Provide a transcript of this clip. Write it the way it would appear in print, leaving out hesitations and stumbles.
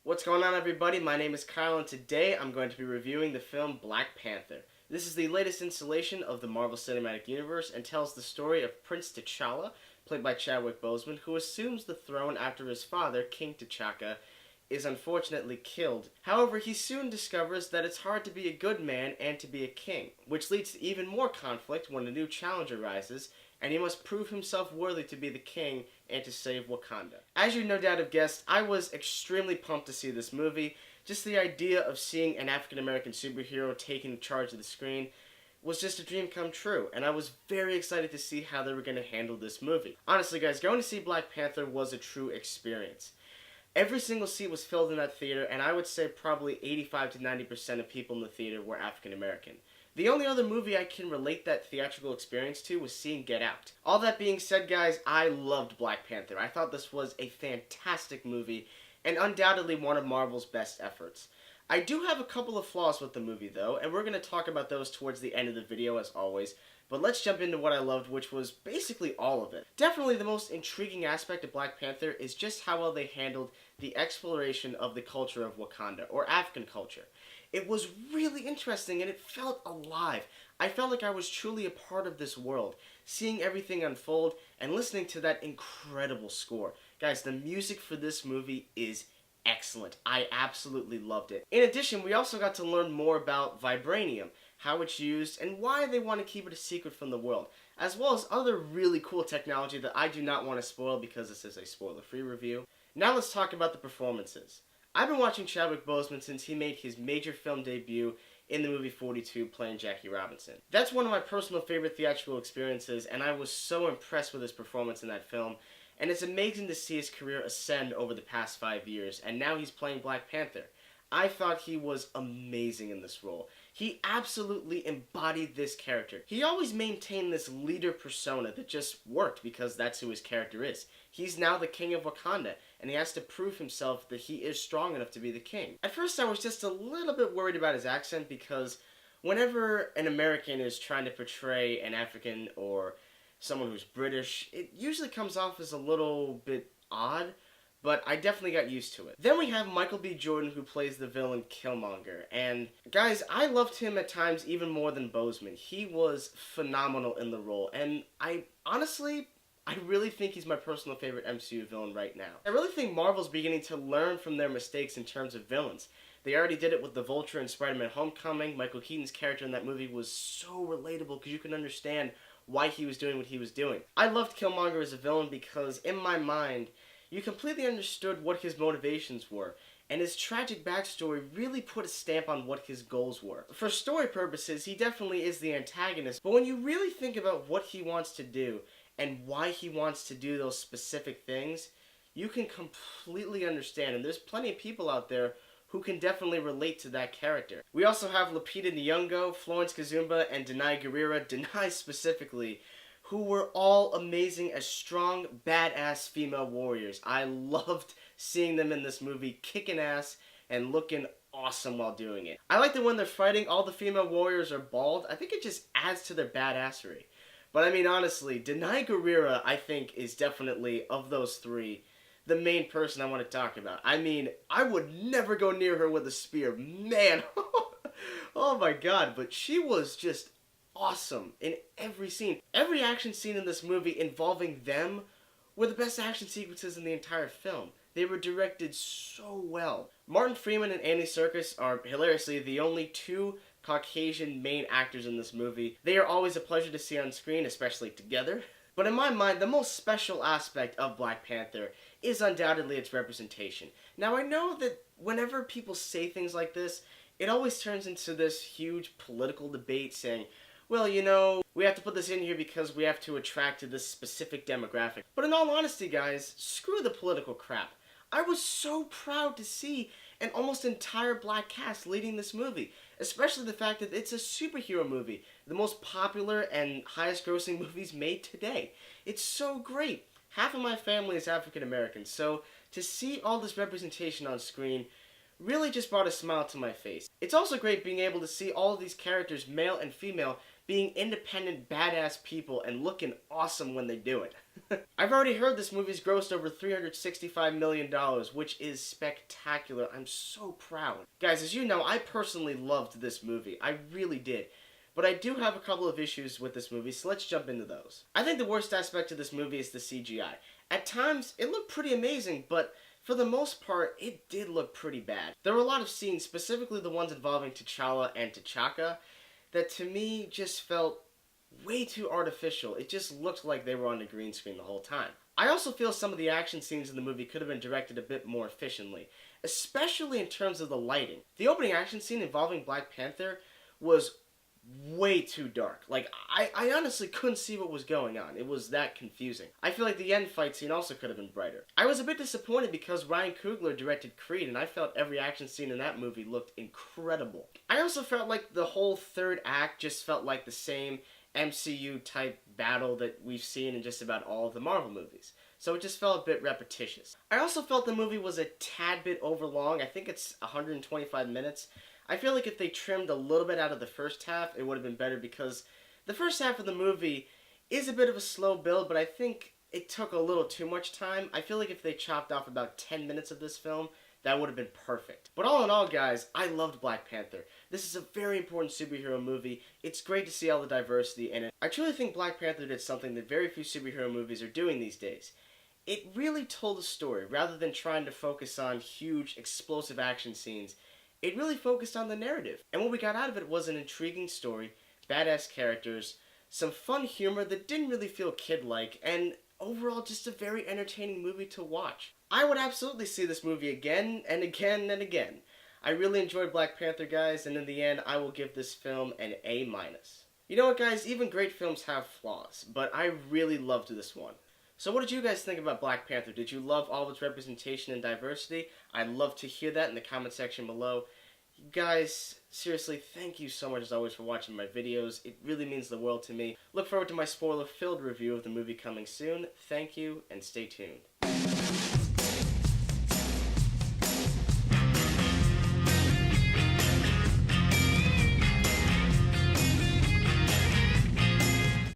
What's going on, everybody? My name is Kyle, and today I'm going to be reviewing the film Black Panther. This is the latest installation of the Marvel Cinematic Universe and tells the story of Prince T'Challa, played by Chadwick Boseman, who assumes the throne after his father, King T'Chaka, is unfortunately killed. However, he soon discovers that it's hard to be a good man and to be a king, which leads to even more conflict when a new challenge arises, and he must prove himself worthy to be the king and to save Wakanda. As you no doubt have guessed, I was extremely pumped to see this movie. Just the idea of seeing an African-American superhero taking charge of the screen was just a dream come true, and I was very excited to see how they were going to handle this movie. Honestly, guys, going to see Black Panther was a true experience. Every single seat was filled in that theater, and I would say probably 85 to 90% of people in the theater were African American. The only other movie I can relate that theatrical experience to was seeing Get Out. All that being said, guys, I loved Black Panther. I thought this was a fantastic movie, and undoubtedly one of Marvel's best efforts. I do have a couple of flaws with the movie, though, and we're going to talk about those towards the end of the video, as always. But let's jump into what I loved, which was basically all of it. Definitely the most intriguing aspect of Black Panther is just how well they handled the exploration of the culture of Wakanda, or African culture. It was really interesting and it felt alive. I felt like I was truly a part of this world, seeing everything unfold and listening to that incredible score. Guys, the music for this movie is excellent. I absolutely loved it. In addition, we also got to learn more about vibranium, how it's used, and why they want to keep it a secret from the world, as well as other really cool technology that I do not want to spoil because this is a spoiler-free review. Now let's talk about the performances. I've been watching Chadwick Boseman since he made his major film debut in the movie 42 playing Jackie Robinson. That's one of my personal favorite theatrical experiences, and I was so impressed with his performance in that film. And it's amazing to see his career ascend over the past 5 years, and now he's playing Black Panther. I thought he was amazing in this role. He absolutely embodied this character. He always maintained this leader persona that just worked because that's who his character is. He's now the king of Wakanda, and he has to prove himself that he is strong enough to be the king. At first I was just a little bit worried about his accent because whenever an American is trying to portray an African or someone who's British, it usually comes off as a little bit odd. But I definitely got used to it. Then we have Michael B. Jordan, who plays the villain Killmonger. And guys, I loved him at times even more than Boseman. He was phenomenal in the role. And I really think he's my personal favorite MCU villain right now. I really think Marvel's beginning to learn from their mistakes in terms of villains. They already did it with the Vulture in Spider-Man Homecoming. Michael Keaton's character in that movie was so relatable because you can understand why he was doing what he was doing. I loved Killmonger as a villain because in my mind, you completely understood what his motivations were, and his tragic backstory really put a stamp on what his goals were. For story purposes, he definitely is the antagonist, but when you really think about what he wants to do, and why he wants to do those specific things, you can completely understand, and there's plenty of people out there who can definitely relate to that character. We also have Lupita Nyong'o, Florence Kazumba, and Dania Gurrira, Dania specifically, who were all amazing as strong, badass female warriors. I loved seeing them in this movie, kicking ass and looking awesome while doing it. I like that when they're fighting, all the female warriors are bald. I think it just adds to their badassery. But I mean, honestly, Dania Gurrira, I think, is definitely, of those three, the main person I want to talk about. I mean, I would never go near her with a spear. Man, oh my god, but she was just awesome in every scene. Every action scene in this movie involving them were the best action sequences in the entire film. They were directed so well. Martin Freeman and Andy Serkis are hilariously the only two Caucasian main actors in this movie. They are always a pleasure to see on screen, especially together. But in my mind, the most special aspect of Black Panther is undoubtedly its representation. Now I know that whenever people say things like this, it always turns into this huge political debate saying, well, you know, we have to put this in here because we have to attract to this specific demographic. But in all honesty, guys, screw the political crap. I was so proud to see an almost entire black cast leading this movie, especially the fact that it's a superhero movie, the most popular and highest grossing movies made today. It's so great. Half of my family is African American, so to see all this representation on screen really just brought a smile to my face. It's also great being able to see all of these characters, male and female, being independent, badass people and looking awesome when they do it. I've already heard this movie's grossed over $365 million, which is spectacular. I'm so proud. Guys, as you know, I personally loved this movie. I really did. But I do have a couple of issues with this movie, so let's jump into those. I think the worst aspect of this movie is the CGI. At times, it looked pretty amazing, but for the most part, it did look pretty bad. There were a lot of scenes, specifically the ones involving T'Challa and T'Chaka, that to me just felt way too artificial. It just looked like they were on the green screen the whole time. I also feel some of the action scenes in the movie could have been directed a bit more efficiently, especially in terms of the lighting. The opening action scene involving Black Panther was way too dark. Like, I honestly couldn't see what was going on. It was that confusing. I feel like the end fight scene also could have been brighter. I was a bit disappointed because Ryan Coogler directed Creed, and I felt every action scene in that movie looked incredible. I also felt like the whole third act just felt like the same MCU type battle that we've seen in just about all of the Marvel movies. So it just felt a bit repetitious. I also felt the movie was a tad bit overlong. I think it's 125 minutes. I feel like if they trimmed a little bit out of the first half, it would have been better because the first half of the movie is a bit of a slow build, but I think it took a little too much time. I feel like if they chopped off about 10 minutes of this film, that would have been perfect. But all in all, guys, I loved Black Panther. This is a very important superhero movie. It's great to see all the diversity in it. I truly think Black Panther did something that very few superhero movies are doing these days. It really told a story, rather than trying to focus on huge, explosive action scenes. It really focused on the narrative. And what we got out of it was an intriguing story, badass characters, some fun humor that didn't really feel kid-like, and overall just a very entertaining movie to watch. I would absolutely see this movie again and again and again. I really enjoyed Black Panther, guys, and in the end, I will give this film an A-. You know what, guys? Even great films have flaws, but I really loved this one. So what did you guys think about Black Panther? Did you love all of its representation and diversity? I'd love to hear that in the comment section below. Guys, seriously, thank you so much as always for watching my videos. It really means the world to me. Look forward to my spoiler-filled review of the movie coming soon. Thank you, and stay tuned.